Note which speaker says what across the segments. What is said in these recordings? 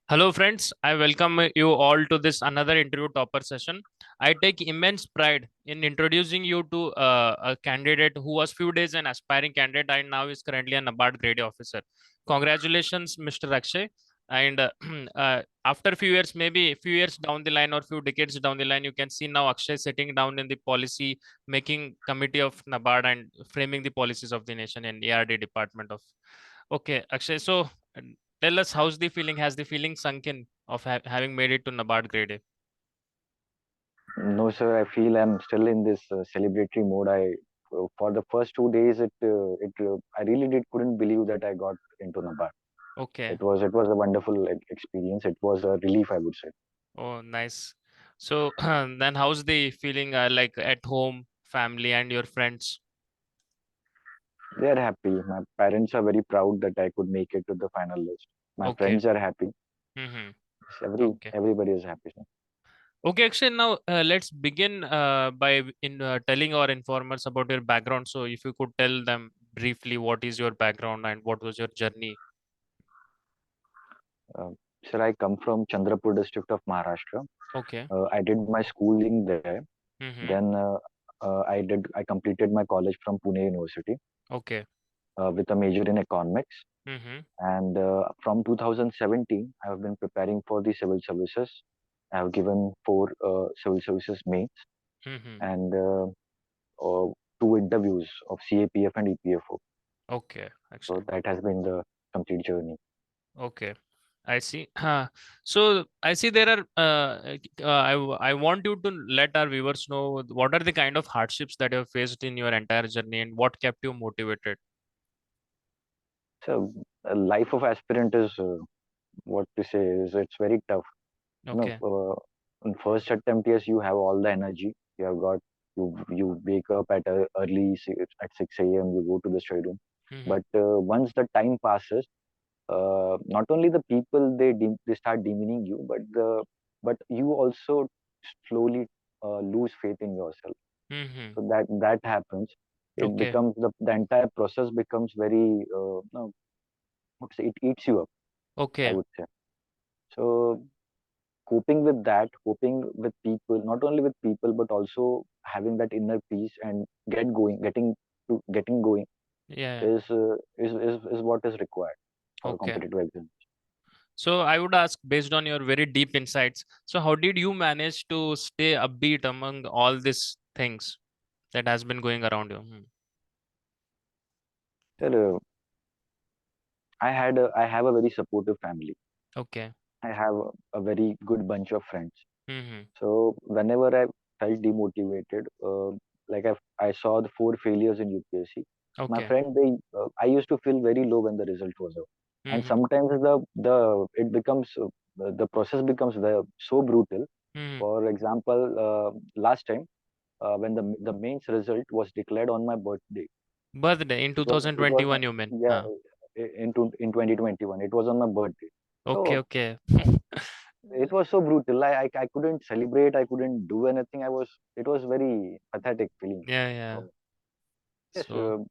Speaker 1: Hello, friends. I welcome you all to this another interview topper session. I take immense pride in introducing you to a candidate who was few days an aspiring candidate and now is currently a NABARD grade officer. Congratulations, Mr. Akshay. And after a few years, maybe a few years down the line or few decades down the line, you can see now Akshay sitting down in the policy making committee of NABARD and framing the policies of the nation in ARD department of. Okay, Akshay. So tell us how's the feeling? Has the feeling sunk in of having made it to NABARD grade A?
Speaker 2: No, sir. I feel I'm still in this celebratory mode. For the first 2 days, I really did couldn't believe that I got into NABARD.
Speaker 1: Okay.
Speaker 2: It was a wonderful experience. It was a relief, I would say.
Speaker 1: Oh, nice. So then how's the feeling like at home, family, and your friends?
Speaker 2: They are happy. My parents are very proud that I could make it to the final list. My
Speaker 1: Okay.
Speaker 2: friends are happy.
Speaker 1: Mm-hmm. Okay.
Speaker 2: Everybody is happy, sir.
Speaker 1: Okay, Akshay, now let's begin by telling our informers about your background. So if you could tell them briefly what is your background and what was your journey.
Speaker 2: Uh, Sir, I come from Chandrapur district of Maharashtra.
Speaker 1: Okay.
Speaker 2: I did my schooling there.
Speaker 1: Mm-hmm.
Speaker 2: Then I completed my college from Pune University
Speaker 1: Okay.
Speaker 2: with a major in economics.
Speaker 1: Mm-hmm.
Speaker 2: And from 2017, I have been preparing for the civil services. I have given four civil services mains
Speaker 1: Mm-hmm.
Speaker 2: and two interviews of CAPF and EPFO.
Speaker 1: Okay,
Speaker 2: So
Speaker 1: Akshay.
Speaker 2: that has been the complete journey.
Speaker 1: Okay, I see. So I see there are. I want you to let our viewers know what are the kind of hardships that you have faced in your entire journey and what kept you motivated.
Speaker 2: So a life of aspirant is what to say is it's very tough. You know,
Speaker 1: Okay.
Speaker 2: in first attempt, yes, you have all the energy. You have got you wake up at at 6 a.m. You go to the stadium,
Speaker 1: Mm-hmm.
Speaker 2: but once the time passes, not only the people they start demeaning you, but you also slowly lose faith in yourself.
Speaker 1: Mm-hmm.
Speaker 2: So that happens. It
Speaker 1: Okay.
Speaker 2: becomes the entire process becomes very no, what's it eats you up. I
Speaker 1: Okay.
Speaker 2: would say. So coping with that, coping with people, not only with people but also having that inner peace and getting going
Speaker 1: Yeah.
Speaker 2: is what is required for
Speaker 1: Okay.
Speaker 2: competitive exams.
Speaker 1: So I would ask, based on your very deep insights, so how did you manage to stay upbeat among all these things that has been going around you? Hmm.
Speaker 2: Sir, I have a very supportive family.
Speaker 1: Okay.
Speaker 2: I have a very good bunch of friends.
Speaker 1: Mm-hmm.
Speaker 2: So whenever I felt demotivated, like I saw the four failures in UPSC, my
Speaker 1: Okay.
Speaker 2: friend, I used to feel very low when the result was out, and
Speaker 1: Mm-hmm.
Speaker 2: sometimes the process becomes so brutal.
Speaker 1: Mm-hmm.
Speaker 2: For example, last time when the mains result was declared on my birthday,
Speaker 1: Birthday in
Speaker 2: it was
Speaker 1: 2021, you mean?
Speaker 2: yeah
Speaker 1: Huh.
Speaker 2: in 2021. It was on my birthday,
Speaker 1: Okay,
Speaker 2: so
Speaker 1: okay.
Speaker 2: it was so brutal. I couldn't celebrate. I couldn't do anything. It was very pathetic feeling.
Speaker 1: Yeah, yeah.
Speaker 2: So, yes,
Speaker 1: So,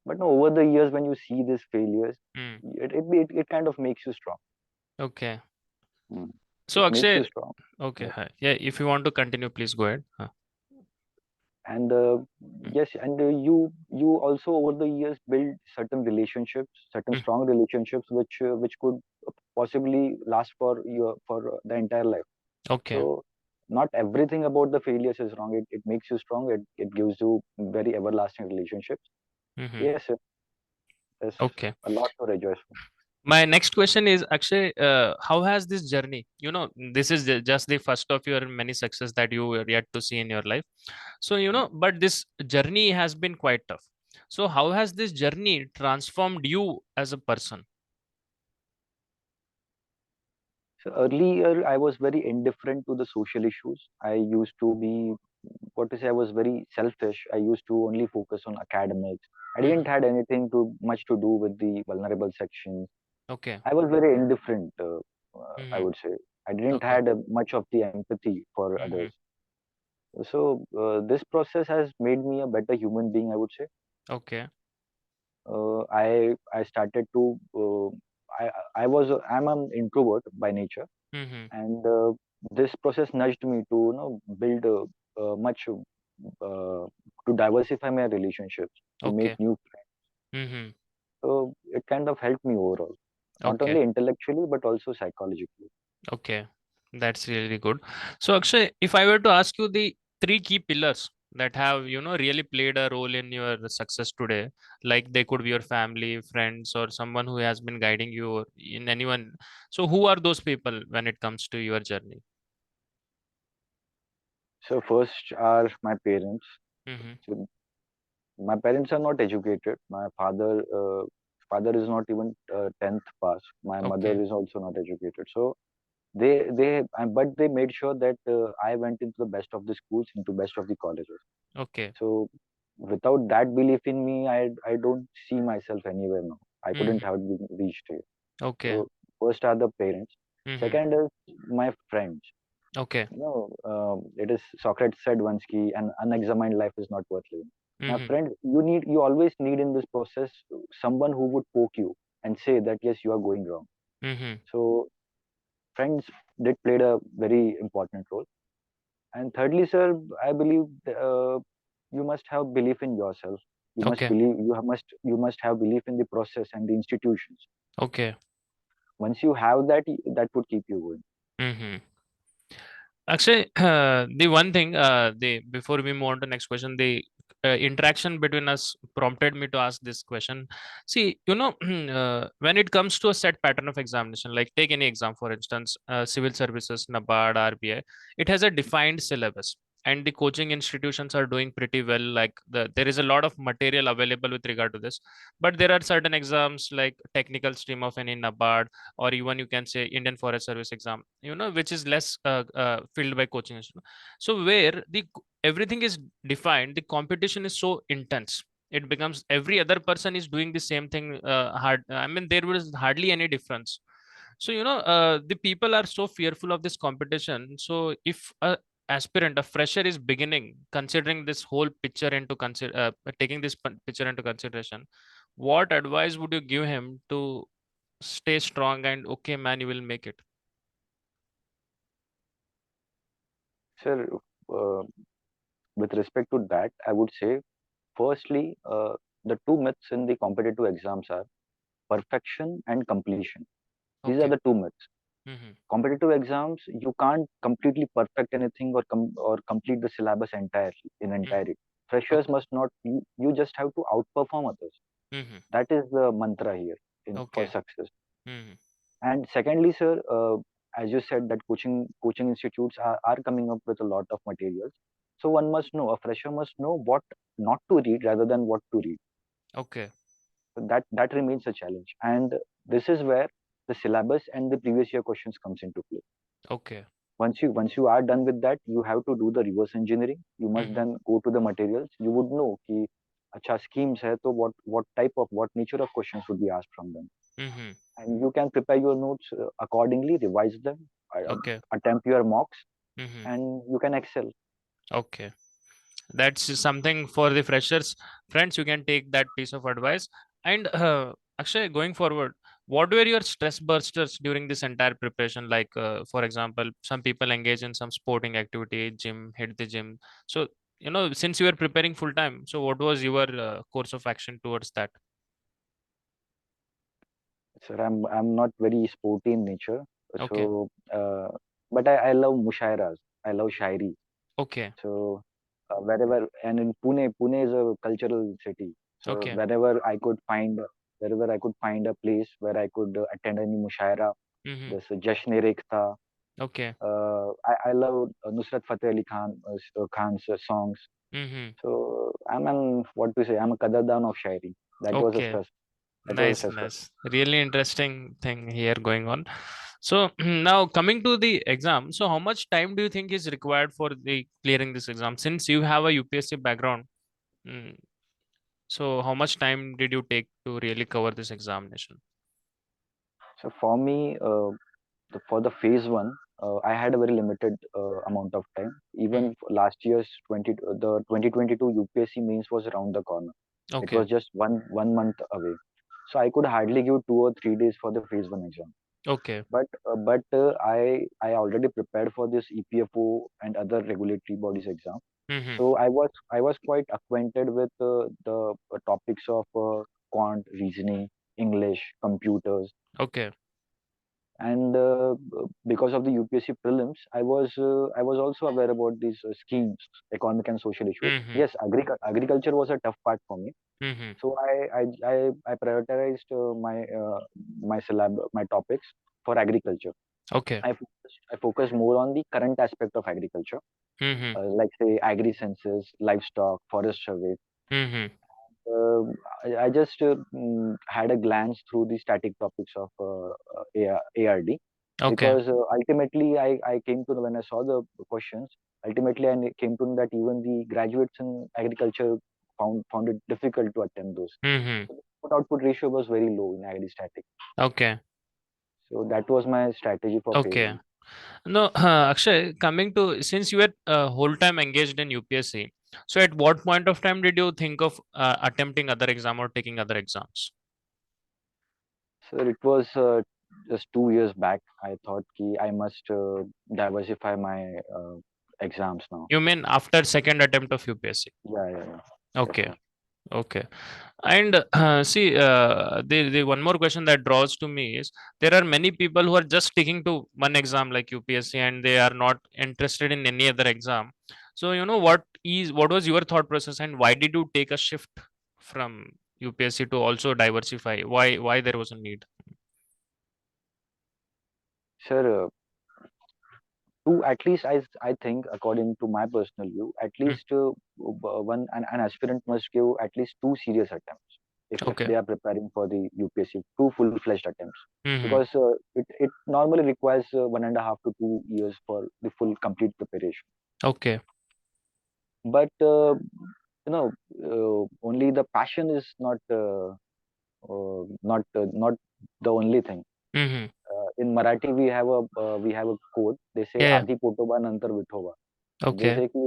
Speaker 2: but no, over the years, when you see these failures,
Speaker 1: mm,
Speaker 2: it kind of makes you strong.
Speaker 1: okay.
Speaker 2: Mm.
Speaker 1: So,
Speaker 2: It makes you
Speaker 1: Akshay,
Speaker 2: strong.
Speaker 1: okay.
Speaker 2: Yes.
Speaker 1: Hi. Yeah, if you want to continue, please go ahead. Huh.
Speaker 2: And
Speaker 1: Mm,
Speaker 2: yes, and you also over the years build certain relationships, certain
Speaker 1: mm,
Speaker 2: strong relationships, which could possibly last for the entire life.
Speaker 1: okay.
Speaker 2: So not everything about the failures is wrong. It makes you strong. It gives you very everlasting relationships.
Speaker 1: Mm-hmm.
Speaker 2: Yes, there's
Speaker 1: Okay.
Speaker 2: a lot to rejoice for.
Speaker 1: My next question is Akshay, how has this journey? This is just the first of your many success that you are yet to see in your life. So, but this journey has been quite tough. So, how has this journey transformed you as a person?
Speaker 2: So earlier, I was very indifferent to the social issues. I used to be, what to say, I was very selfish. I used to only focus on academics. I didn't
Speaker 1: Mm-hmm.
Speaker 2: had anything to much to do with the vulnerable sections.
Speaker 1: Okay.
Speaker 2: I was very indifferent. I
Speaker 1: Mm-hmm.
Speaker 2: would say I didn't
Speaker 1: Okay.
Speaker 2: had much of the empathy for
Speaker 1: Mm-hmm.
Speaker 2: others. So this process has made me a better human being. I would say.
Speaker 1: Okay.
Speaker 2: I started to I'm an introvert by nature,
Speaker 1: Mm-hmm.
Speaker 2: and this process nudged me to build much to diversify my relationships, to make
Speaker 1: Okay.
Speaker 2: new friends.
Speaker 1: Mm-hmm.
Speaker 2: So it kind of helped me overall, not
Speaker 1: Okay.
Speaker 2: only intellectually but also psychologically.
Speaker 1: Okay. That's really good. So Akshay, if I were to ask you the three key pillars that have, really played a role in your success today, like they could be your family, friends, or someone who has been guiding you or in anyone. So who are those people when it comes to your journey?
Speaker 2: So first are my parents.
Speaker 1: Mm-hmm.
Speaker 2: So my parents are not educated. My father is not even 10th pass. My mother
Speaker 1: Okay.
Speaker 2: is also not educated. So but they made sure that I went into the best of the schools, into best of the colleges.
Speaker 1: Okay.
Speaker 2: So without that belief in me, I don't see myself anywhere now. I couldn't
Speaker 1: Mm-hmm.
Speaker 2: have been reached here.
Speaker 1: Okay.
Speaker 2: So first are the parents.
Speaker 1: Mm-hmm.
Speaker 2: Second is my friends.
Speaker 1: Okay.
Speaker 2: It is Socrates said once, ki an unexamined life is not worth living. My
Speaker 1: Mm-hmm.
Speaker 2: friend, you always need in this process someone who would poke you and say that yes, you are going wrong.
Speaker 1: Mm-hmm.
Speaker 2: So friends did played a very important role. And thirdly, sir, I believe you must have belief in yourself.
Speaker 1: Okay.
Speaker 2: You must have belief in the process and the institutions.
Speaker 1: Okay.
Speaker 2: Once you have that, that would keep you going.
Speaker 1: Mm-hmm. Actually, the one thing, the before we move on to next question, the interaction between us prompted me to ask this question. See, when it comes to a set pattern of examination, like take any exam, for instance, civil services, NABARD, RBI, it has a defined syllabus, and the coaching institutions are doing pretty well. Like there is a lot of material available with regard to this, but there are certain exams like technical stream of any NABARD, or even you can say Indian Forest Service exam, which is less filled by coaching institute. So where everything is defined, the competition is so intense. It becomes every other person is doing the same thing hard. I mean, there was hardly any difference. So the people are so fearful of this competition. So if a aspirant, a fresher is beginning, considering this whole picture into consider, taking this picture into consideration, what advice would you give him to stay strong and okay man, you will make it?
Speaker 2: Sir, uh, with respect to that, I would say, firstly, the two myths in the competitive exams are perfection and completion. These are
Speaker 1: Okay.
Speaker 2: the two myths.
Speaker 1: Mm-hmm.
Speaker 2: Competitive exams, you can't completely perfect anything or complete the syllabus entirely in
Speaker 1: Mm-hmm.
Speaker 2: entirety. Freshers
Speaker 1: Okay.
Speaker 2: must not. You just have to outperform others.
Speaker 1: Mm-hmm.
Speaker 2: That is the mantra here for
Speaker 1: Okay.
Speaker 2: success.
Speaker 1: Mm-hmm.
Speaker 2: And secondly, sir, as you said, that coaching institutes are coming up with a lot of materials. So one must know, a fresher must know what not to read rather than what to read.
Speaker 1: Okay.
Speaker 2: So that remains a challenge. And this is where the syllabus and the previous year questions comes into play.
Speaker 1: Okay.
Speaker 2: Once you are done with that, you have to do the reverse engineering. You must
Speaker 1: Mm-hmm.
Speaker 2: then go to the materials. You would know कि अच्छा schemes है तो what nature of questions would be asked from them,
Speaker 1: Mm-hmm.
Speaker 2: and you can prepare your notes accordingly, revise them,
Speaker 1: Okay.
Speaker 2: attempt your mocks,
Speaker 1: Mm-hmm.
Speaker 2: and you can excel.
Speaker 1: Okay. That's something for the freshers. Friends, you can take that piece of advice. And actually, going forward, what were your stress bursters during this entire preparation? Like, for example, some people engage in some sporting activity, gym, hit the gym. So, since you were preparing full time, so what was your course of action towards that?
Speaker 2: Sir, I'm not very sporty in nature,
Speaker 1: Okay.
Speaker 2: so but I love mushairas. I love shairi.
Speaker 1: Okay.
Speaker 2: So wherever, and in Pune is a cultural city. So
Speaker 1: Okay.
Speaker 2: wherever I could find a place where I could attend any mushaira,
Speaker 1: Mm-hmm.
Speaker 2: this Jashn-e-Rekhta.
Speaker 1: Okay.
Speaker 2: I love Nusrat Fateh Ali Khan's songs.
Speaker 1: Mm-hmm.
Speaker 2: So I'm a Kadardan of Shairi. That was a
Speaker 1: Okay.
Speaker 2: stress. That was a
Speaker 1: Nice,
Speaker 2: stress for me.
Speaker 1: nice. Really interesting thing here going on. So now coming to the exam. So how much time do you think is required for the clearing this exam? Since you have a UPSC background, mm, so how much time did you take to really cover this examination?
Speaker 2: So for me, for the phase one, I had a very limited amount of time.
Speaker 1: Mhm.
Speaker 2: Even for last year's 2022 UPSC means was around the corner. It
Speaker 1: Okay.
Speaker 2: was just one month away. so I could hardly give 2 or 3 days for the phase one exam.
Speaker 1: Okay.
Speaker 2: But I already prepared for this EPFO and other regulatory bodies exam.
Speaker 1: Mm-hmm.
Speaker 2: So I was quite acquainted with the topics of quant, reasoning, English, computers,
Speaker 1: Okay.
Speaker 2: and because of the UPSC prelims, I was also aware about these schemes, economic and social issues.
Speaker 1: Mm-hmm.
Speaker 2: Yes, agriculture was a tough part for me.
Speaker 1: Mm-hmm.
Speaker 2: So I prioritized my topics for agriculture.
Speaker 1: Okay.
Speaker 2: I focused more on the current aspect of agriculture,
Speaker 1: Mm-hmm.
Speaker 2: like say agri census, livestock, forest survey.
Speaker 1: Mm-hmm.
Speaker 2: Uh, I just had a glance through the static topics of ARD,
Speaker 1: Okay.
Speaker 2: because ultimately I came to know when I saw the questions. Ultimately, came to know that even the graduates in agriculture found it difficult to attempt those.
Speaker 1: Mm-hmm.
Speaker 2: So the input-output ratio was very low in agri static.
Speaker 1: Okay.
Speaker 2: So that was my strategy for phase
Speaker 1: Okay.
Speaker 2: one.
Speaker 1: No, Akshay, coming to, since you were whole time engaged in UPSC, so at what point of time did you think of attempting other exam or taking other exams?
Speaker 2: So it was just 2 years back. I thought ki I must diversify my exams now.
Speaker 1: You mean after second attempt of UPSC?
Speaker 2: Yeah, yeah, yeah. Yes,
Speaker 1: Okay.
Speaker 2: sir.
Speaker 1: Okay. And see, the one more question that draws to me is there are many people who are just sticking to one exam like UPSC and they are not interested in any other exam. So, what was your thought process and why did you take a shift from UPSC to also diversify? Why there was a need?
Speaker 2: Sir, two, at least I think, according to my personal view, at
Speaker 1: Mm.
Speaker 2: least an aspirant must give at least two serious attempts if
Speaker 1: Okay.
Speaker 2: they are preparing for the UPSC, two full-fledged attempts,
Speaker 1: Mm-hmm.
Speaker 2: because it normally requires 1.5 to 2 years for the full complete preparation.
Speaker 1: Okay.
Speaker 2: But only the passion is not the only thing.
Speaker 1: Mm-hmm.
Speaker 2: In Marathi, we have a quote. They say
Speaker 1: Yeah.
Speaker 2: "Adi potoba nantar vithoba." They
Speaker 1: Okay.
Speaker 2: say ki,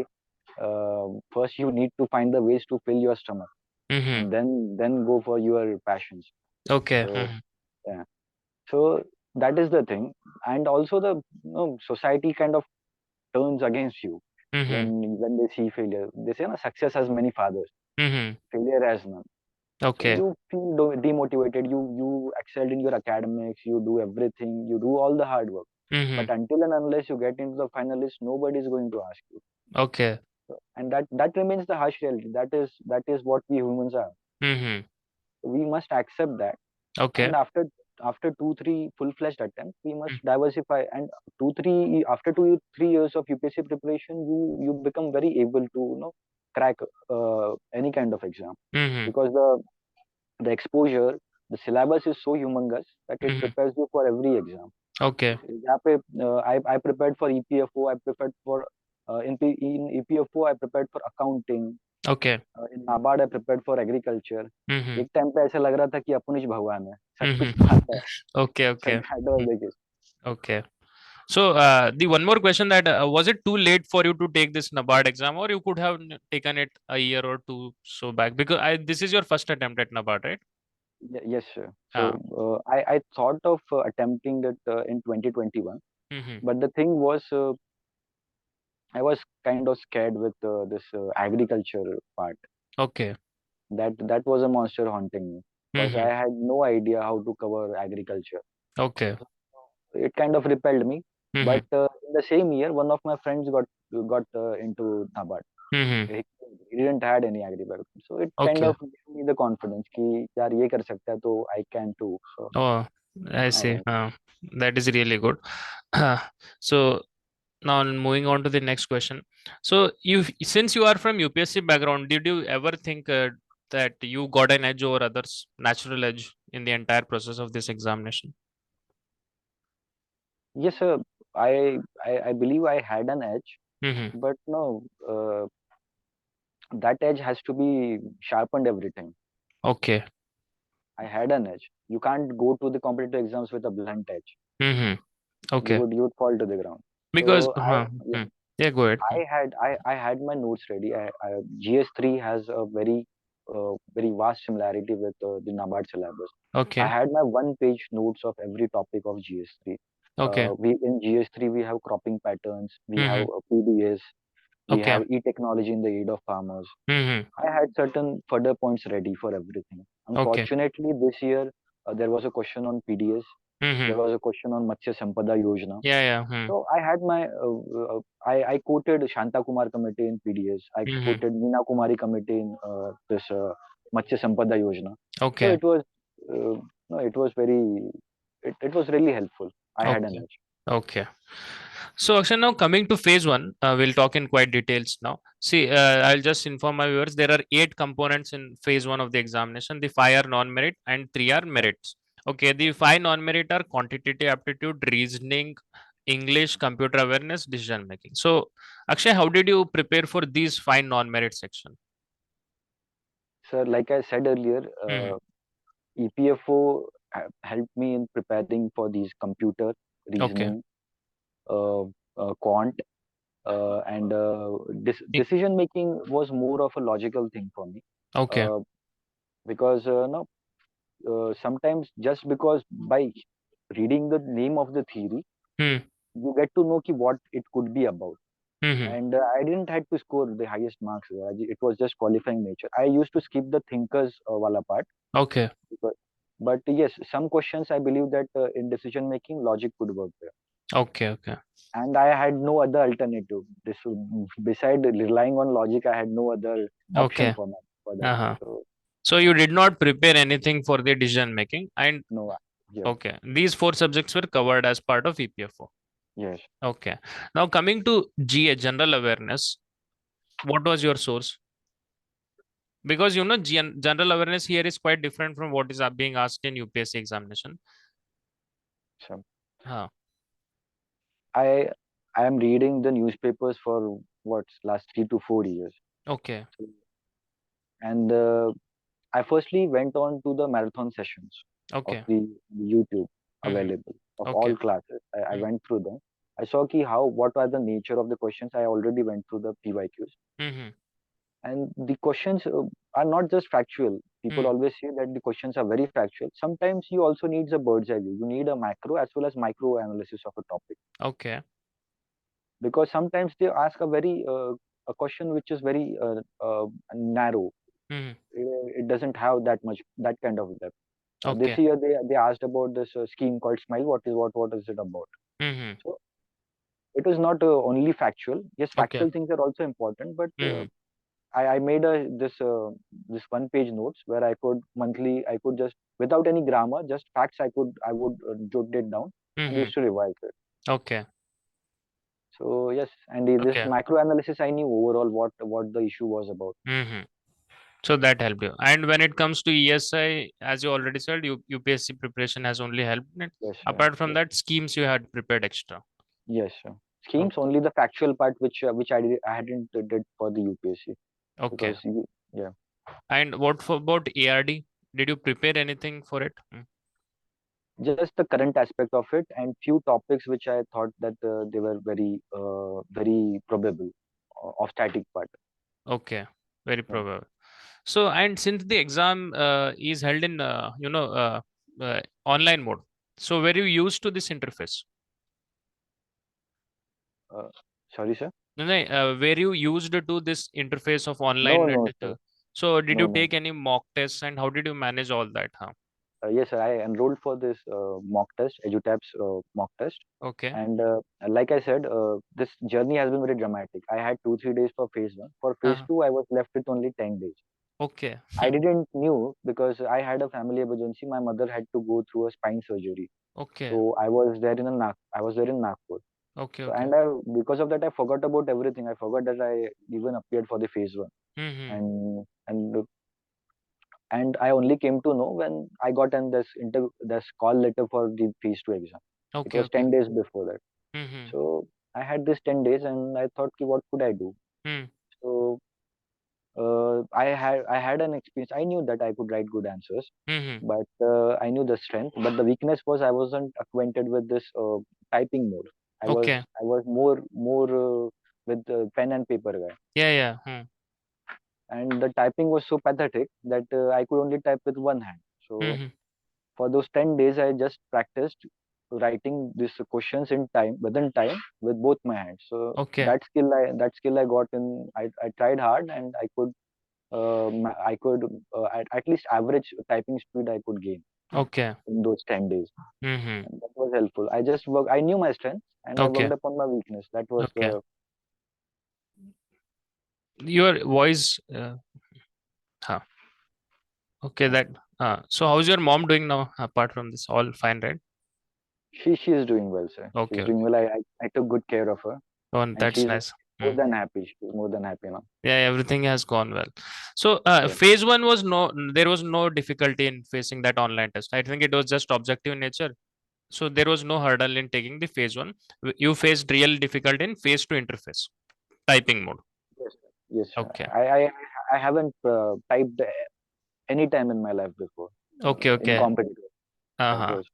Speaker 2: first you need to find the ways to fill your stomach,
Speaker 1: Mm-hmm.
Speaker 2: and then go for your passions.
Speaker 1: Okay.
Speaker 2: So
Speaker 1: Mm-hmm.
Speaker 2: yeah, so that is the thing. And also the society kind of turns against you
Speaker 1: Mm-hmm.
Speaker 2: when they see failure. They say, "Na, success has many fathers,
Speaker 1: Mm-hmm.
Speaker 2: failure has none." So
Speaker 1: Okay.
Speaker 2: you feel demotivated. You excelled in your academics. You do everything. You do all the hard work.
Speaker 1: Mm-hmm.
Speaker 2: But until and unless you get into the final list, nobody is going to ask you.
Speaker 1: Okay.
Speaker 2: And that remains the harsh reality. That is what we humans are.
Speaker 1: Mm-hmm.
Speaker 2: We must accept that.
Speaker 1: Okay.
Speaker 2: And after 2 3 full-fledged attempts, we must diversify. And 2 3 years of UPSC preparation, you become very able to crack any kind of exam,
Speaker 1: Mm-hmm.
Speaker 2: because the exposure, the syllabus is so humongous that it
Speaker 1: Mm-hmm.
Speaker 2: prepares you for every exam.
Speaker 1: Okay.
Speaker 2: यहाँ पे I prepared for EPFO. I prepared for in EPFO I prepared for accounting.
Speaker 1: Okay.
Speaker 2: In NABARD I prepared for agriculture.
Speaker 1: Mm-hmm.
Speaker 2: एक time पे ऐसा लग रहा था कि अपन ही भगवान है, सब कुछ
Speaker 1: Mm-hmm.
Speaker 2: आता है.
Speaker 1: Okay.
Speaker 2: So
Speaker 1: Okay.
Speaker 2: that was
Speaker 1: Mm.
Speaker 2: the case.
Speaker 1: Okay. So the one more question that was it too late for you to take this NABARD exam, or you could have taken it a year or two so back? Because this is your first attempt at NABARD, right?
Speaker 2: Yes, sir. So
Speaker 1: Ah.
Speaker 2: I thought of attempting it in 2021,
Speaker 1: Mm-hmm.
Speaker 2: but the thing was I was kind of scared with this agriculture part.
Speaker 1: Okay.
Speaker 2: That was a monster haunting me, because
Speaker 1: Mm-hmm.
Speaker 2: I had no idea how to cover agriculture.
Speaker 1: Okay.
Speaker 2: It kind of repelled me.
Speaker 1: Mm-hmm.
Speaker 2: But in the same year, one of my friends got into NABARD.
Speaker 1: Mm-hmm.
Speaker 2: He didn't had any agri background, so it kind
Speaker 1: Okay.
Speaker 2: of gave me the confidence कि यार ये कर सकता है तो I can too. So
Speaker 1: Oh, I see.
Speaker 2: uh,
Speaker 1: That is really good. So now moving on to the next question. So since you are from UPSC background, did you ever think that you got an edge over others, natural edge in the entire process of this examination?
Speaker 2: yes, sir, I believe I had an edge,
Speaker 1: Mm-hmm.
Speaker 2: but no, that edge has to be sharpened every time.
Speaker 1: Okay.
Speaker 2: I had an edge. You can't go to the competitive exams with a blunt edge.
Speaker 1: Mm-hmm.
Speaker 2: You
Speaker 1: Okay.
Speaker 2: would you would fall to the ground.
Speaker 1: Because
Speaker 2: So yeah,
Speaker 1: yeah, go ahead.
Speaker 2: I had my notes ready. GS3 has a very very vast similarity with the NABARD syllabus. I
Speaker 1: Okay.
Speaker 2: had my one-page notes of every topic of GS3.
Speaker 1: Okay.
Speaker 2: We in GS3 we have cropping patterns, we have
Speaker 1: Mm-hmm.
Speaker 2: PDS, we
Speaker 1: Okay.
Speaker 2: have e-technology in the aid of farmers.
Speaker 1: Mm-hmm.
Speaker 2: I had certain further points ready for everything.
Speaker 1: Okay.
Speaker 2: Unfortunately, this year there was a question on PDS,
Speaker 1: Mm-hmm.
Speaker 2: there was a question on Matsya Sampada Yojana.
Speaker 1: Yeah, yeah. Hmm.
Speaker 2: So I had my I quoted Shanta Kumar committee in PDS. I
Speaker 1: Mm-hmm.
Speaker 2: quoted Meena Kumari committee in this Matsya Sampada Yojana. So
Speaker 1: Okay.
Speaker 2: no, it was it was really helpful. I had an
Speaker 1: Okay.
Speaker 2: edge.
Speaker 1: Okay. So, Akshay, now coming to phase one, we'll talk in quite details now. See, I'll just inform my viewers there are 8 components in phase one of the examination. The 5 are non-merit and 3 are merits. Okay, the 5 non-merit are quantitative aptitude, reasoning, English, computer awareness, decision making. So, Akshay, how did you prepare for these 5 non-merit section?
Speaker 2: Sir, like I said earlier,
Speaker 1: Hmm.
Speaker 2: EPFO helped me in preparing for these computer,
Speaker 1: Okay.
Speaker 2: reasoning, uh, quant, and
Speaker 1: E-
Speaker 2: decision making was more of a logical thing for me.
Speaker 1: Okay.
Speaker 2: Uh, because no, sometimes just because by reading the name of the theory,
Speaker 1: Hmm.
Speaker 2: you get to know ki what it could be about.
Speaker 1: Hmm.
Speaker 2: And I didn't had to score the highest marks there. It was just qualifying nature. I used to skip the thinkers wala part.
Speaker 1: Okay.
Speaker 2: Because, but yes, some questions I believe that in decision making, logic could work there.
Speaker 1: Okay. Okay.
Speaker 2: And I had no other alternative. Beside relying on logic, I had no other option
Speaker 1: Okay.
Speaker 2: for that.
Speaker 1: Uh-huh.
Speaker 2: So
Speaker 1: So you did not prepare anything for the decision making, and
Speaker 2: no, yeah,
Speaker 1: okay, these 4 subjects were covered as part of EPFO.
Speaker 2: yes.
Speaker 1: Okay. Now coming to GA, general awareness, what was your source? Because general awareness here is quite different from what is being asked in UPSC examination.
Speaker 2: So
Speaker 1: Huh.
Speaker 2: I I am reading the newspapers for what's last 3 to 4 years.
Speaker 1: Okay.
Speaker 2: So, and I firstly went on to the marathon sessions of
Speaker 1: Okay.
Speaker 2: the YouTube
Speaker 1: Mm-hmm.
Speaker 2: available of
Speaker 1: Okay.
Speaker 2: all classes. I
Speaker 1: Mm-hmm.
Speaker 2: went through them. I saw ki how what are the nature of the questions. I already went through the PYQs,
Speaker 1: Mm-hmm.
Speaker 2: and the questions are not just factual. People
Speaker 1: Mm.
Speaker 2: always say that the questions are very factual. Sometimes you also need a bird's eye view. You need a macro as well as micro analysis of a topic,
Speaker 1: Okay.
Speaker 2: because sometimes they ask a question which is very narrow.
Speaker 1: Mm-hmm.
Speaker 2: It doesn't have that kind of depth. This
Speaker 1: Okay.
Speaker 2: year they asked about this scheme called Smile. What is it about?
Speaker 1: Mm-hmm.
Speaker 2: So it was not only factual. Yes,
Speaker 1: Okay.
Speaker 2: factual things are also important, but
Speaker 1: Mm-hmm.
Speaker 2: I made this one-page notes where I could just without any grammar, just facts I would jot it down and
Speaker 1: Mm-hmm.
Speaker 2: used to revise it.
Speaker 1: Okay.
Speaker 2: So yes, and this
Speaker 1: Okay.
Speaker 2: macro analysis I knew overall what the issue was about.
Speaker 1: Mm-hmm. So that helped you. And when it comes to ESI, as you already said, UPSC preparation has only helped it.
Speaker 2: Yes,
Speaker 1: Apart from
Speaker 2: yes,
Speaker 1: that, schemes you had prepared extra.
Speaker 2: yes. Schemes
Speaker 1: Okay.
Speaker 2: only the factual part which I hadn't did for the UPSC
Speaker 1: Okay.
Speaker 2: because yeah.
Speaker 1: And what for about ARD? Did you prepare anything for it? Mm.
Speaker 2: Just the current aspect of it and few topics which I thought that they were very probable of static part.
Speaker 1: Okay. Very
Speaker 2: Yeah.
Speaker 1: probable. So, and since the exam is held in, online mode, so were you used to this interface?
Speaker 2: Uh, Sorry, sir.
Speaker 1: No, no, were you used to this interface of
Speaker 2: No,
Speaker 1: online?
Speaker 2: no, sir.
Speaker 1: So, did
Speaker 2: No,
Speaker 1: you
Speaker 2: no.
Speaker 1: take any mock tests and how did you manage all that? Huh?
Speaker 2: Yes, sir. I enrolled for this mock test, EduTab's mock test,
Speaker 1: Okay.
Speaker 2: and like I said, this journey has been very dramatic. I had 2 3 days for phase one. For phase
Speaker 1: Uh,
Speaker 2: two, I was left with only 10 days.
Speaker 1: okay.
Speaker 2: I didn't knew because I had a family emergency. My mother had to go through a spine surgery,
Speaker 1: Okay.
Speaker 2: so I was there in Nagpur.
Speaker 1: Okay.
Speaker 2: So
Speaker 1: Okay.
Speaker 2: because of that, I forgot about everything. I forgot that I even appeared for the phase one,
Speaker 1: Mm-hmm.
Speaker 2: and I only came to know when I got this call letter for the phase two exam. It
Speaker 1: Okay.
Speaker 2: was
Speaker 1: Okay.
Speaker 2: 10 days before that.
Speaker 1: Mm-hmm.
Speaker 2: So I had this 10 days, and I thought, ki, what could I do?
Speaker 1: Mm-hmm.
Speaker 2: So I had an experience. I knew that I could write good answers,
Speaker 1: Mm-hmm.
Speaker 2: but I knew the strength. But the weakness was I wasn't acquainted with this typing mode.
Speaker 1: Okay.
Speaker 2: I was more with pen and paper guy.
Speaker 1: Yeah. Yeah. Hmm.
Speaker 2: and the typing was so pathetic that I could only type with one hand. So
Speaker 1: Mm-hmm.
Speaker 2: for those 10 days, I just practiced writing these questions in time, within time, with both my hands. So
Speaker 1: Okay.
Speaker 2: that skill I got in. I tried hard, and I could at least average typing speed I could gain
Speaker 1: Okay.
Speaker 2: in those 10 days,
Speaker 1: Mm-hmm.
Speaker 2: and that was helpful. I just worked. I knew my strength, and I
Speaker 1: Okay.
Speaker 2: worked upon my weakness. That was
Speaker 1: Okay.
Speaker 2: the
Speaker 1: Your voice. Huh. Okay.
Speaker 2: yeah.
Speaker 1: That. So how's your mom doing now? Apart from this, all fine, right?
Speaker 2: She is doing well, sir.
Speaker 1: Okay.
Speaker 2: She's
Speaker 1: Okay.
Speaker 2: doing well. I took good care of her,
Speaker 1: Oh,
Speaker 2: and
Speaker 1: that's
Speaker 2: she's
Speaker 1: nice.
Speaker 2: more
Speaker 1: Mm.
Speaker 2: than happy. She's more than happy now.
Speaker 1: Yeah, everything has gone well. So,
Speaker 2: Yeah.
Speaker 1: phase one was there was no difficulty in facing that online test. I think it was just objective in nature. So there was no hurdle in taking the phase one. You faced real difficulty in phase two interface typing mode.
Speaker 2: Yes, sir. Yes, sir.
Speaker 1: Okay.
Speaker 2: I haven't typed any time in my life before
Speaker 1: Okay.
Speaker 2: in
Speaker 1: Okay.
Speaker 2: competitive. That
Speaker 1: Uh-huh.
Speaker 2: was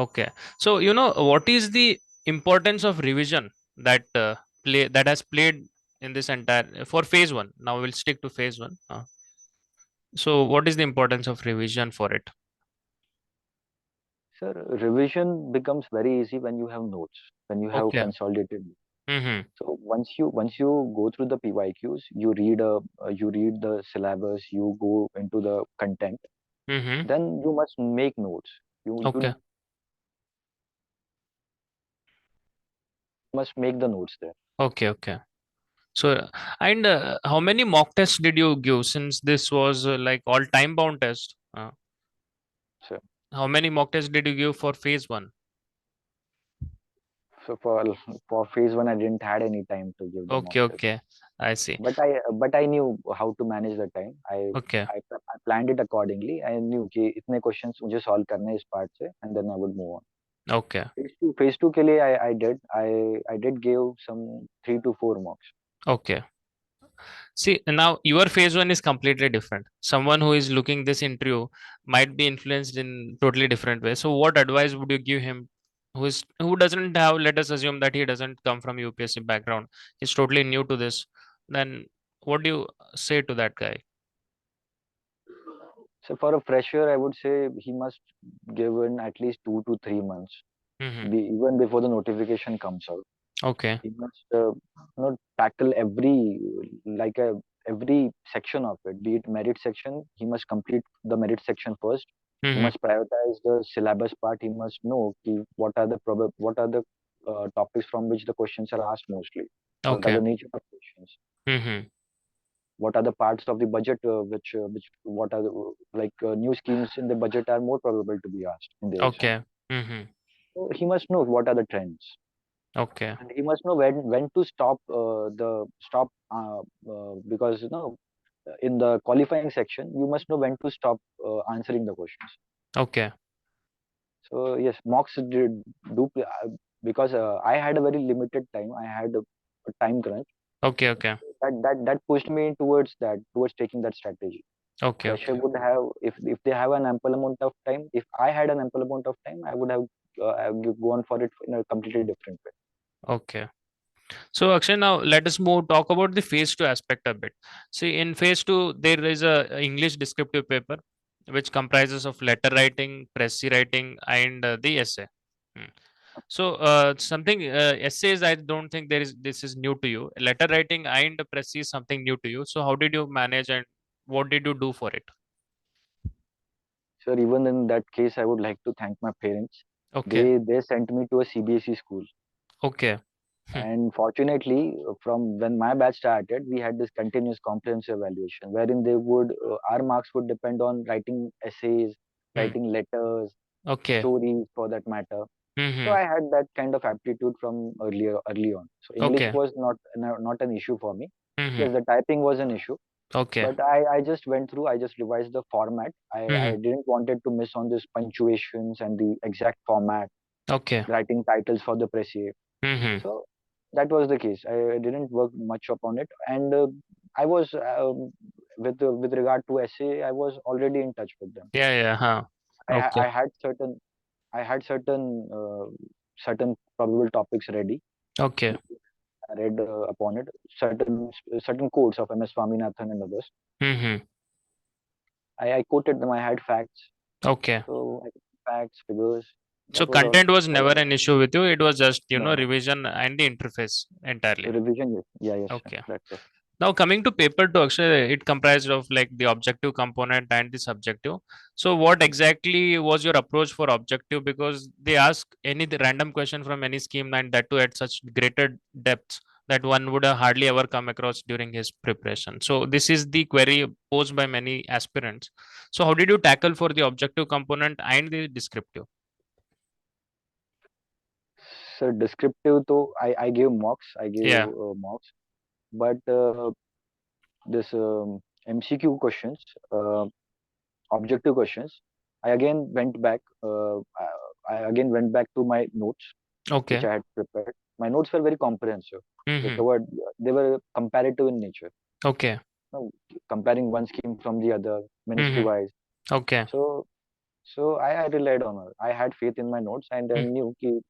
Speaker 1: Okay. So, what is the importance of revision that that has played in this entire for phase one? Now we'll stick to phase one. So, what is the importance of revision for it?
Speaker 2: Sir, revision becomes very easy when you have notes, when you have
Speaker 1: Okay.
Speaker 2: consolidated.
Speaker 1: Mm-hmm.
Speaker 2: So once you go through the PYQs, you read the syllabus, you go into the content,
Speaker 1: Mm-hmm.
Speaker 2: then you must make notes. You
Speaker 1: Okay.
Speaker 2: must make the notes there.
Speaker 1: Okay. Okay. So, and how many mock tests did you give since this was like all time bound test?
Speaker 2: So
Speaker 1: How many mock tests did you give for phase one?
Speaker 2: so for phase one, I didn't had any time to give the mock
Speaker 1: Okay.
Speaker 2: test,
Speaker 1: Okay. I see.
Speaker 2: but I knew how to manage the time.
Speaker 1: Okay.
Speaker 2: I planned it accordingly. I knew कि इतने questions मुझे solve करने हैं इस part से, and then I would move on.
Speaker 1: Okay.
Speaker 2: Phase two के लिए I did give some 3 to 4 mocks.
Speaker 1: Okay. See, now your phase one is completely different. Someone who is looking this interview might be influenced in totally different way. So, what advice would you give him who doesn't have, let us assume that he doesn't come from UPSC background, he's totally new to this. Then what do you say to that guy?
Speaker 2: So for a fresher, I would say he must give in at least 2 to 3 months,
Speaker 1: Mm-hmm.
Speaker 2: even before the notification comes out.
Speaker 1: Okay.
Speaker 2: He must tackle every section of it, be it merit section. He must complete the merit section first. He
Speaker 1: Mm-hmm.
Speaker 2: must prioritize the syllabus part. He must know what are the topics from which the questions are asked mostly. What are
Speaker 1: Okay.
Speaker 2: the nature of questions?
Speaker 1: Mm-hmm.
Speaker 2: What are the parts of the budget which what are the new schemes in the budget are more probable to be asked in the exam.
Speaker 1: Okay. Mm-hmm.
Speaker 2: So he must know what are the trends,
Speaker 1: Okay.
Speaker 2: and he must know when to stop because in the qualifying section you must know when to stop answering the questions.
Speaker 1: Okay.
Speaker 2: So yes, mocks because I had a very limited time. I had a time crunch.
Speaker 1: Okay. Okay.
Speaker 2: That pushed me towards taking that strategy.
Speaker 1: Okay.
Speaker 2: Fresher
Speaker 1: Okay.
Speaker 2: would have, if they have an ample amount of time, if I had an ample amount of time, I have gone for it in a completely different way.
Speaker 1: Okay. So Akshay, now let us talk about the phase two aspect a bit. See, in phase two, there is a English descriptive paper which comprises of letter writing, pressy writing, and the essay. Hmm. So something essays, I don't think this is new to you. Letter writing and pressy is something new to you. So how did you manage and what did you do for it?
Speaker 2: So even in that case, I would like to thank my parents.
Speaker 1: Okay.
Speaker 2: They sent me to a CBSE school,
Speaker 1: Okay. Hmm.
Speaker 2: and fortunately, from when my batch started, we had this continuous comprehensive evaluation, wherein our marks would depend on writing essays,
Speaker 1: Hmm.
Speaker 2: writing letters,
Speaker 1: Okay.
Speaker 2: stories for that matter. So
Speaker 1: Mm-hmm.
Speaker 2: I had that kind of aptitude from early on. So English
Speaker 1: Okay.
Speaker 2: was not an issue for me.
Speaker 1: Mm-hmm.
Speaker 2: Yes, the typing was an issue,
Speaker 1: Okay.
Speaker 2: but I just went through. I just revised the format. I
Speaker 1: Mm-hmm.
Speaker 2: didn't wanted to miss on this punctuations and the exact format,
Speaker 1: Okay.
Speaker 2: writing titles for the presse.
Speaker 1: Mm-hmm.
Speaker 2: So that was the case. I didn't work much upon it, and I was with regard to essay, I was already in touch with them.
Speaker 1: Yeah. Yeah. Huh.
Speaker 2: I, ha-
Speaker 1: Okay.
Speaker 2: I had certain probable topics ready.
Speaker 1: Okay.
Speaker 2: I read upon it certain quotes of MS Swaminathan and others.
Speaker 1: Mm-hmm.
Speaker 2: I quoted them. I had facts,
Speaker 1: Okay.
Speaker 2: so I facts, figures.
Speaker 1: So
Speaker 2: That was
Speaker 1: content was
Speaker 2: all
Speaker 1: never an issue with you. It was just,
Speaker 2: no, no.
Speaker 1: revision and the interface entirely.
Speaker 2: Revision, yes. Yeah, yes, sir.
Speaker 1: Okay.
Speaker 2: That's it.
Speaker 1: Now coming to paper two, actually, it comprised of like the objective component and the subjective. So what exactly was your approach for objective? Because they ask any random question from any scheme and that too at such greater depths that one would hardly ever come across during his preparation. So this is the query posed by many aspirants. So how did you tackle for the objective component and the descriptive?
Speaker 2: So descriptive, though, I gave mocks. I gave
Speaker 1: Yeah.
Speaker 2: mocks, but this MCQ questions, objective questions, I again went back. I again went back to my notes, which
Speaker 1: Okay.
Speaker 2: I had prepared. My notes were very comprehensive. They
Speaker 1: Mm-hmm.
Speaker 2: covered. They were comparative in nature,
Speaker 1: Okay.
Speaker 2: know, comparing one scheme from the other, ministry
Speaker 1: Mm-hmm.
Speaker 2: wise.
Speaker 1: Okay.
Speaker 2: So, I relied on her. I had faith in my notes, and I
Speaker 1: Mm.
Speaker 2: knew कि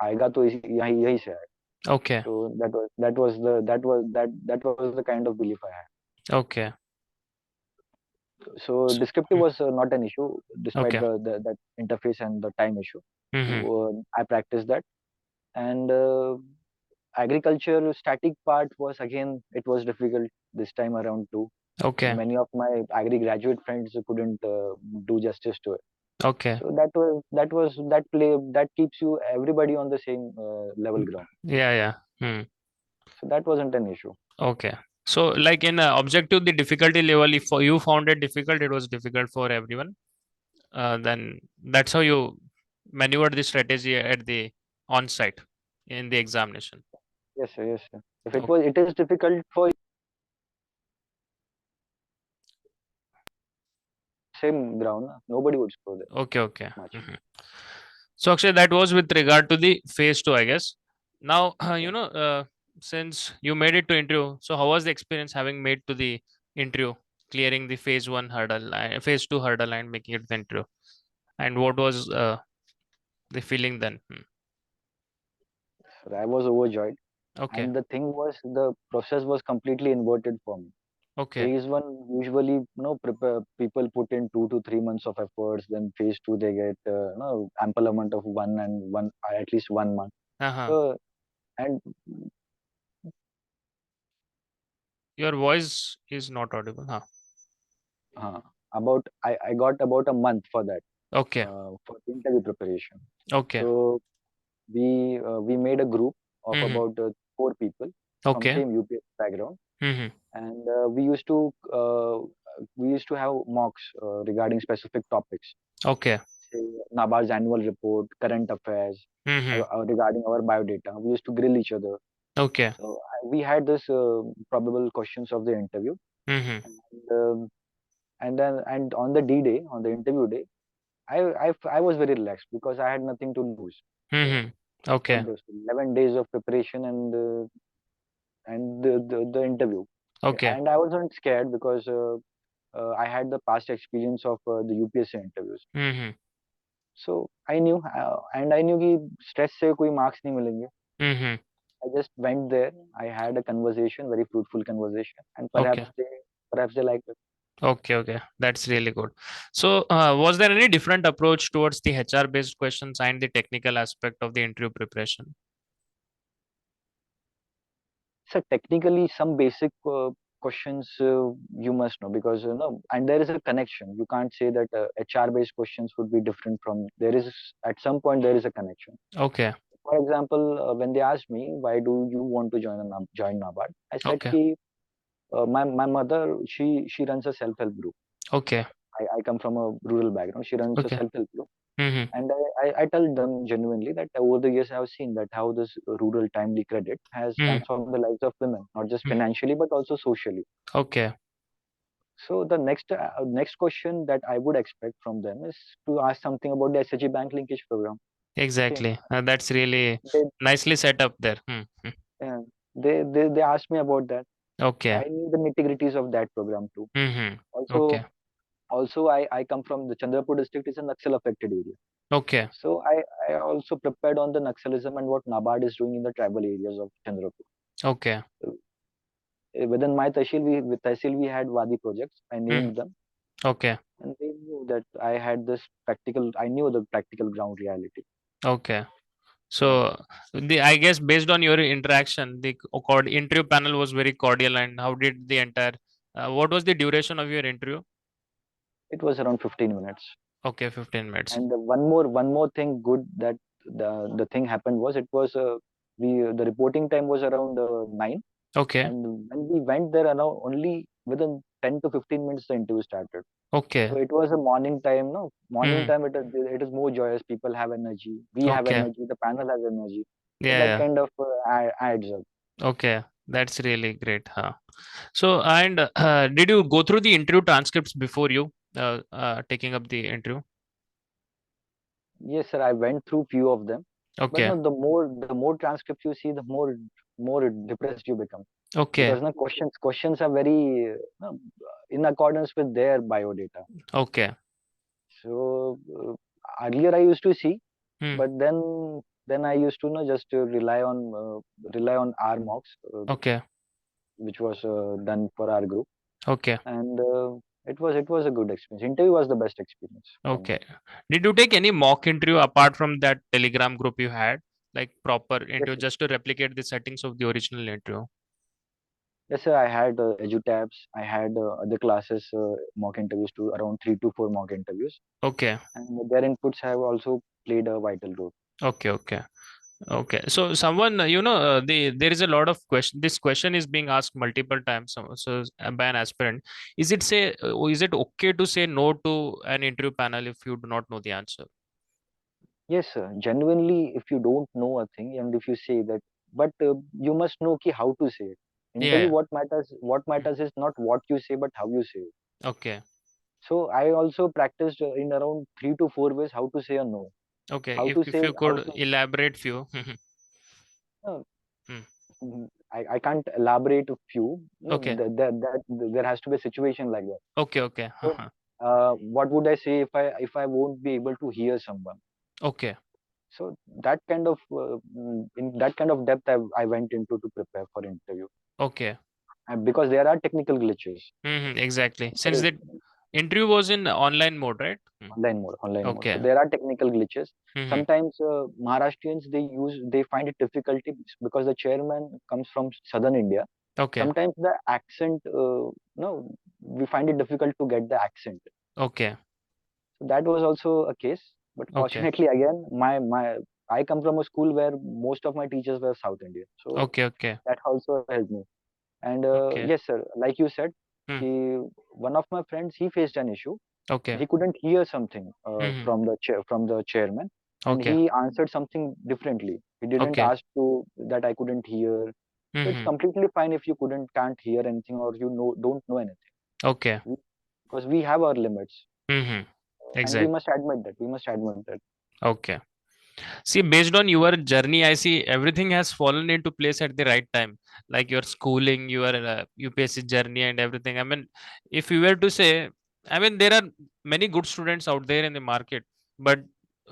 Speaker 2: आएगा तो यही यही से आएगा.
Speaker 1: Okay.
Speaker 2: So that was the kind of belief I had.
Speaker 1: Okay.
Speaker 2: So descriptive
Speaker 1: Mm.
Speaker 2: was not an issue despite
Speaker 1: Okay.
Speaker 2: the that interface and the time issue.
Speaker 1: Mm-hmm.
Speaker 2: I practiced that, and agriculture static part was again it was difficult this time around too.
Speaker 1: Okay.
Speaker 2: Many of my agri graduate friends couldn't do justice to it.
Speaker 1: Okay.
Speaker 2: So that keeps you everybody on the same level ground.
Speaker 1: Yeah, yeah. Hmm.
Speaker 2: So that wasn't an issue.
Speaker 1: Okay. So, like in objective, the difficulty level, if you found it difficult, it was difficult for everyone. Then that's how you maneuver the strategy at the on-site in the examination.
Speaker 2: Yes, sir. Yes, sir. If
Speaker 1: Okay.
Speaker 2: it is difficult for same ground, nobody would score there
Speaker 1: Okay. Okay.
Speaker 2: much.
Speaker 1: Mhm. So, actually, that was with regard to the phase two, I guess. Now,
Speaker 2: Yeah.
Speaker 1: since you made it to interview, so how was the experience having made to the interview, clearing the phase one hurdle, phase two hurdle, and making it to the interview? And what was the feeling then?
Speaker 2: So I was overjoyed.
Speaker 1: Okay.
Speaker 2: And the thing was, the process was completely inverted for me.
Speaker 1: Okay.
Speaker 2: Phase one usually, prepare people put in 2 to 3 months of efforts. Then phase two, they get ample amount of at least 1 month.
Speaker 1: Uh-huh.
Speaker 2: So and
Speaker 1: Your voice is not audible. Huh.
Speaker 2: I got about a month for that
Speaker 1: Okay.
Speaker 2: for interview preparation.
Speaker 1: Okay.
Speaker 2: So we made a group of
Speaker 1: Mm-hmm.
Speaker 2: about 4 people from
Speaker 1: Okay.
Speaker 2: same UPS background,
Speaker 1: Mm-hmm.
Speaker 2: and we used to have mocks regarding specific topics,
Speaker 1: Okay.
Speaker 2: say NABARD's annual report, current affairs,
Speaker 1: Mm-hmm.
Speaker 2: regarding our biodata. We used to grill each other.
Speaker 1: Okay.
Speaker 2: So we had this probable questions of the interview,
Speaker 1: Mm-hmm.
Speaker 2: and on the D day, on the interview day, I was very relaxed because I had nothing to lose.
Speaker 1: Mm-hmm.
Speaker 2: For
Speaker 1: Okay.
Speaker 2: those 11 days of preparation and the interview.
Speaker 1: Okay.
Speaker 2: And I wasn't scared because I had the past experience of the UPSC interviews.
Speaker 1: Mm-hmm.
Speaker 2: So I knew कि stress से कोई marks नहीं मिलेंगे.
Speaker 1: Mm-hmm.
Speaker 2: I just went there. I had a conversation, very fruitful conversation, and
Speaker 1: Okay.
Speaker 2: perhaps they liked it.
Speaker 1: Okay. Okay. That's really good. So, was there any different approach towards the HR based questions and the technical aspect of the interview preparation?
Speaker 2: So technically, some basic questions you must know because and there is a connection. You can't say that HR-based questions would be different from. There is at some point there is a connection.
Speaker 1: Okay.
Speaker 2: For example, when they asked me why do you want to join NABARD, I said
Speaker 1: Okay.
Speaker 2: कि my mother she runs a self-help group.
Speaker 1: Okay.
Speaker 2: I come from a rural background. She runs a
Speaker 1: Okay.
Speaker 2: self-help group.
Speaker 1: Mm-hmm.
Speaker 2: And I tell them genuinely that over the years I have seen that how this rural timely credit has
Speaker 1: Mm-hmm.
Speaker 2: transformed the lives of women, not just financially but also socially.
Speaker 1: Okay.
Speaker 2: So the next question that I would expect from them is to ask something about the SHG bank linkage program. Okay,
Speaker 1: Exactly. That's really
Speaker 2: they
Speaker 1: nicely set up there.
Speaker 2: uh, they asked me about that.
Speaker 1: Okay.
Speaker 2: I knew the nitty-gritties of that program too.
Speaker 1: Mm-hmm.
Speaker 2: Also,
Speaker 1: Okay.
Speaker 2: I come from the Chandrapur district is a Naxal affected area.
Speaker 1: Okay.
Speaker 2: So I also prepared on the Naxalism and what NABARD is doing in the tribal areas of Chandrapur.
Speaker 1: Okay.
Speaker 2: Within my Tehsil we had Wadi projects. I
Speaker 1: Hmm.
Speaker 2: named them,
Speaker 1: Okay.
Speaker 2: and they knew that I had this practical. I knew the practical ground reality.
Speaker 1: Okay.
Speaker 2: Yeah.
Speaker 1: So I guess based on your interaction, the interview panel was very cordial. And how did the entire? What was the duration of your interview?
Speaker 2: It was around 15 minutes.
Speaker 1: Okay, 15 minutes.
Speaker 2: And one more thing good that the thing happened was it was we the reporting time was around 9,
Speaker 1: Okay.
Speaker 2: and when we went there around only within 10 to 15 minutes the interview started. So
Speaker 1: Okay.
Speaker 2: it was a morning time, no? Morning
Speaker 1: Hmm.
Speaker 2: time, it is more joyous. People have energy. We have
Speaker 1: Okay.
Speaker 2: energy. The panel has energy. So
Speaker 1: Yeah.
Speaker 2: that
Speaker 1: Yeah.
Speaker 2: kind of adds up.
Speaker 1: Okay. That's really great. Huh? So, and did you go through the interview transcripts before you taking up the interview?
Speaker 2: Yes, sir. I went through few of them, but
Speaker 1: Okay.
Speaker 2: no, the more transcripts you see, the more depressed you become,
Speaker 1: Okay.
Speaker 2: because no questions are very in accordance with their biodata.
Speaker 1: Okay.
Speaker 2: So earlier I used to see,
Speaker 1: Hmm.
Speaker 2: but then I used to just rely on our mocks,
Speaker 1: Okay.
Speaker 2: which was done for our group,
Speaker 1: Okay.
Speaker 2: and it was a good experience. Interview was the best experience for me.
Speaker 1: Okay. Did you take any mock interview apart from that Telegram group you had, like proper
Speaker 2: Yes,
Speaker 1: interview,
Speaker 2: sir.
Speaker 1: just to replicate the settings of the original interview?
Speaker 2: Yes, sir. I had EduTabs. I had other classes mock interviews too, around 3 to 4 mock interviews,
Speaker 1: Okay.
Speaker 2: and their inputs have also played a vital role.
Speaker 1: Okay. Okay. Okay. So someone, there is a lot of question. This question is being asked multiple times. By an aspirant, is it okay to say no to an interview panel if you do not know the answer?
Speaker 2: Yes, sir. Genuinely, if you don't know a thing, and if you say that, but you must know ki how to say it. Interview,
Speaker 1: Yeah.
Speaker 2: what
Speaker 1: Mm.
Speaker 2: matters is not what you say, but how you say it.
Speaker 1: Okay.
Speaker 2: So I also practiced in around 3 to 4 ways how to say a no,
Speaker 1: Okay.
Speaker 2: how to
Speaker 1: If
Speaker 2: say
Speaker 1: you
Speaker 2: how
Speaker 1: could
Speaker 2: to.
Speaker 1: elaborate few.
Speaker 2: Uh,
Speaker 1: Hmm.
Speaker 2: I can't elaborate a few. No,
Speaker 1: Okay.
Speaker 2: there has to be a situation like that.
Speaker 1: Okay. Okay.
Speaker 2: So, what would I say if I won't be able to hear someone?
Speaker 1: Okay.
Speaker 2: So that kind of in that kind of depth I went into to prepare for interview,
Speaker 1: Okay.
Speaker 2: and because there are technical glitches.
Speaker 1: Exactly.
Speaker 2: There
Speaker 1: Since
Speaker 2: is
Speaker 1: the interview was in online mode, right?
Speaker 2: online mode. So
Speaker 1: Okay.
Speaker 2: there are technical glitches.
Speaker 1: Mm-hmm.
Speaker 2: Sometimes Maharashtrians they find it difficulty because the chairman comes from southern India.
Speaker 1: Okay.
Speaker 2: Sometimes the accent, no, we find it difficult to get the accent.
Speaker 1: Okay.
Speaker 2: So that was also a case. But
Speaker 1: Okay.
Speaker 2: fortunately, again, my I come from a school where most of my teachers were South Indian, so
Speaker 1: Okay. Okay.
Speaker 2: that also helped me. And
Speaker 1: Okay.
Speaker 2: yes, sir, like you said,
Speaker 1: Hmm.
Speaker 2: he, one of my friends, he faced an issue.
Speaker 1: Okay.
Speaker 2: He couldn't hear something
Speaker 1: Mm-hmm.
Speaker 2: from the chairman, and
Speaker 1: Okay.
Speaker 2: he answered something differently. He didn't
Speaker 1: Okay.
Speaker 2: ask to that I couldn't hear. So it's
Speaker 1: Mm-hmm.
Speaker 2: completely fine if you can't hear anything, or don't know anything,
Speaker 1: Okay.
Speaker 2: because we have our limits,
Speaker 1: Mm-hmm.
Speaker 2: and we
Speaker 1: Exactly.
Speaker 2: must admit that. We must admit that.
Speaker 1: Okay. See, based on your journey, I see everything has fallen into place at the right time. Like your schooling, your UPSC journey, and everything. I mean, if you were to say, I mean, there are many good students out there in the market, but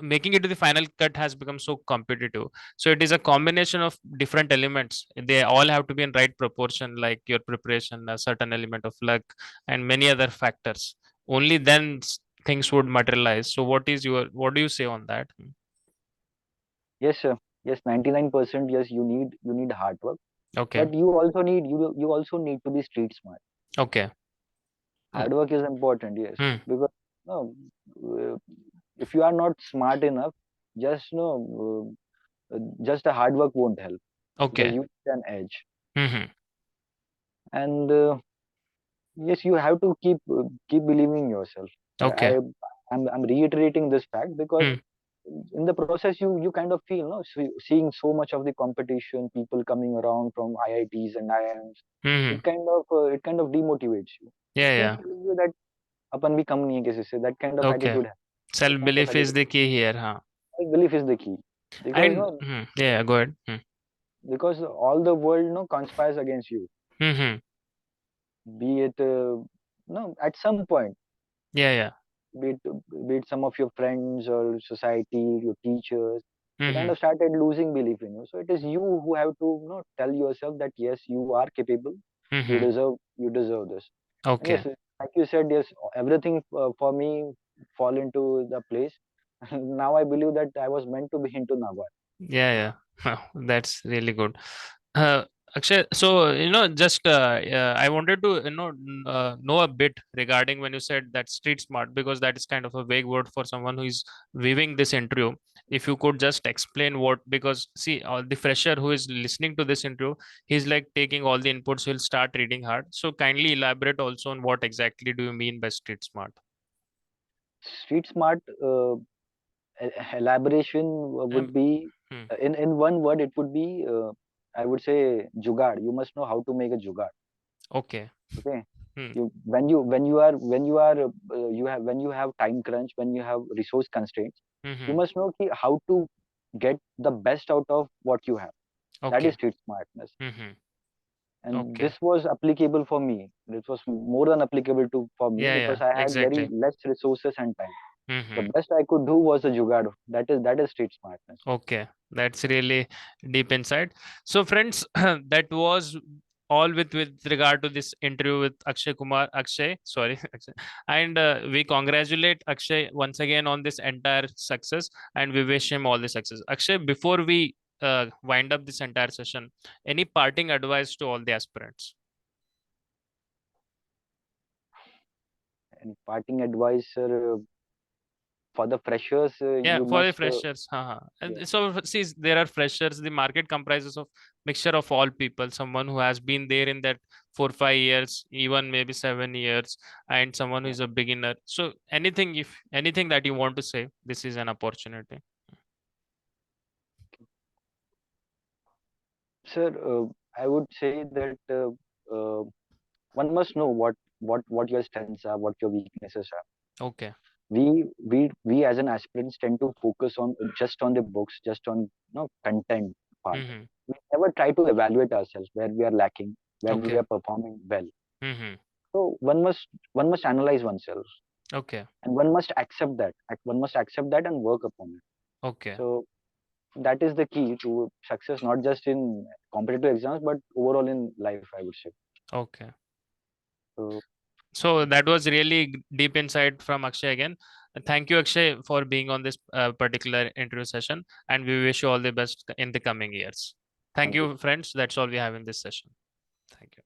Speaker 1: making it to the final cut has become so competitive. So it is a combination of different elements. They all have to be in right proportion, like your preparation, a certain element of luck, and many other factors. Only then things would materialize. So, what do you say on that?
Speaker 2: Yes, sir. Yes, 99%. Yes, you need hard work,
Speaker 1: Okay.
Speaker 2: but you also need to be street smart.
Speaker 1: Okay. Mm.
Speaker 2: Hard work is important, yes,
Speaker 1: Hmm.
Speaker 2: because no, uh, if you are not smart enough, just no, just the hard work won't help, because
Speaker 1: Okay.
Speaker 2: you need an edge.
Speaker 1: Mm-hmm.
Speaker 2: And yes, you have to keep believing in yourself.
Speaker 1: Okay.
Speaker 2: I'm reiterating this fact because
Speaker 1: Hmm.
Speaker 2: in the process you kind of feel no, seeing so much of the competition, people coming around from IITs and IIMs,
Speaker 1: Mm-hmm.
Speaker 2: it kind of demotivates you. You
Speaker 1: Yeah.
Speaker 2: keep
Speaker 1: Yeah.
Speaker 2: telling you that अपन भी कम नहीं है किसी से, that kind of
Speaker 1: Okay.
Speaker 2: attitude है, that
Speaker 1: Self
Speaker 2: kind of
Speaker 1: belief is
Speaker 2: attitude.
Speaker 1: the key here, huh?
Speaker 2: Belief is the key, because
Speaker 1: And
Speaker 2: no,
Speaker 1: yeah, go ahead.
Speaker 2: because all the world no conspires against you,
Speaker 1: Mm-hmm.
Speaker 2: be it no, at some point,
Speaker 1: Yeah. Yeah.
Speaker 2: be it some of your friends or society, your teachers. you kind
Speaker 1: Mm-hmm.
Speaker 2: of started losing belief in you. So it is you who have to, tell yourself that yes, you are capable,
Speaker 1: Mm-hmm.
Speaker 2: you deserve this. And
Speaker 1: Okay.
Speaker 2: yes, like you said, yes, everything for me fall into the place. Now I believe that I was meant to be into Nava.
Speaker 1: Yeah, yeah. That's really good. Uh, Akshay, so just I wanted to know a bit regarding when you said that street smart, because that is kind of a vague word for someone who is viewing this interview. If you could just explain what, because see, the fresher who is listening to this interview, he's like taking all the inputs, he'll start reading hard. So kindly elaborate also on what exactly do you mean by street smart?
Speaker 2: Street smart elaboration
Speaker 1: Um,
Speaker 2: would be,
Speaker 1: hmm.
Speaker 2: in one word it would be, I would say jugaad. You must know how to make a jugaad.
Speaker 1: Okay.
Speaker 2: Okay,
Speaker 1: Hmm.
Speaker 2: when you have time crunch, when you have resource constraints, you
Speaker 1: Mm-hmm.
Speaker 2: must know how to get the best out of what you have. That is
Speaker 1: Okay.
Speaker 2: street smartness.
Speaker 1: Mm-hmm.
Speaker 2: And
Speaker 1: Okay.
Speaker 2: this was applicable for me. This was more than applicable to for me
Speaker 1: Yeah,
Speaker 2: because
Speaker 1: yeah,
Speaker 2: I had very
Speaker 1: exactly.
Speaker 2: less resources and time. The
Speaker 1: Mm-hmm.
Speaker 2: best I could do was a jugaad. That is street smartness.
Speaker 1: Okay, that's really deep insight. So, friends, that was all with regard to this interview with Akshay Kumar. Akshay, sorry, Akshay. And we congratulate Akshay once again on this entire success, and we wish him all the success. Akshay, before we wind up this entire session, any parting advice to all the aspirants?
Speaker 2: And parting advice, sir, for the freshers,
Speaker 1: Yeah,
Speaker 2: you
Speaker 1: for the
Speaker 2: must,
Speaker 1: freshers.
Speaker 2: yeah,
Speaker 1: And so, see, there are freshers. The market comprises of mixture of all people. Someone who has been there in that 4 5 years, even maybe 7 years, and someone who
Speaker 2: yeah.
Speaker 1: is a beginner. So, anything, if anything that you want to say, this is an opportunity.
Speaker 2: Sir, I would say that one must know what your strengths are, what your weaknesses are.
Speaker 1: Okay.
Speaker 2: We as an aspirants tend to focus on just on the books, just on content part.
Speaker 1: Mm-hmm.
Speaker 2: We never try to evaluate ourselves where we are lacking, where we
Speaker 1: Okay.
Speaker 2: are performing well.
Speaker 1: Mm-hmm.
Speaker 2: So one must analyze oneself,
Speaker 1: Okay.
Speaker 2: and one must accept that. One must accept that and work upon it.
Speaker 1: Okay.
Speaker 2: So that is the key to success, not just in competitive exams, but overall in life, I would say.
Speaker 1: Okay.
Speaker 2: So
Speaker 1: So that was really deep insight from Akshay again. Thank you, Akshay, for being on this particular interview session, and we wish you all the best in the coming years. Thank
Speaker 2: thank you.
Speaker 1: you, friends. That's all we have in this session. Thank you.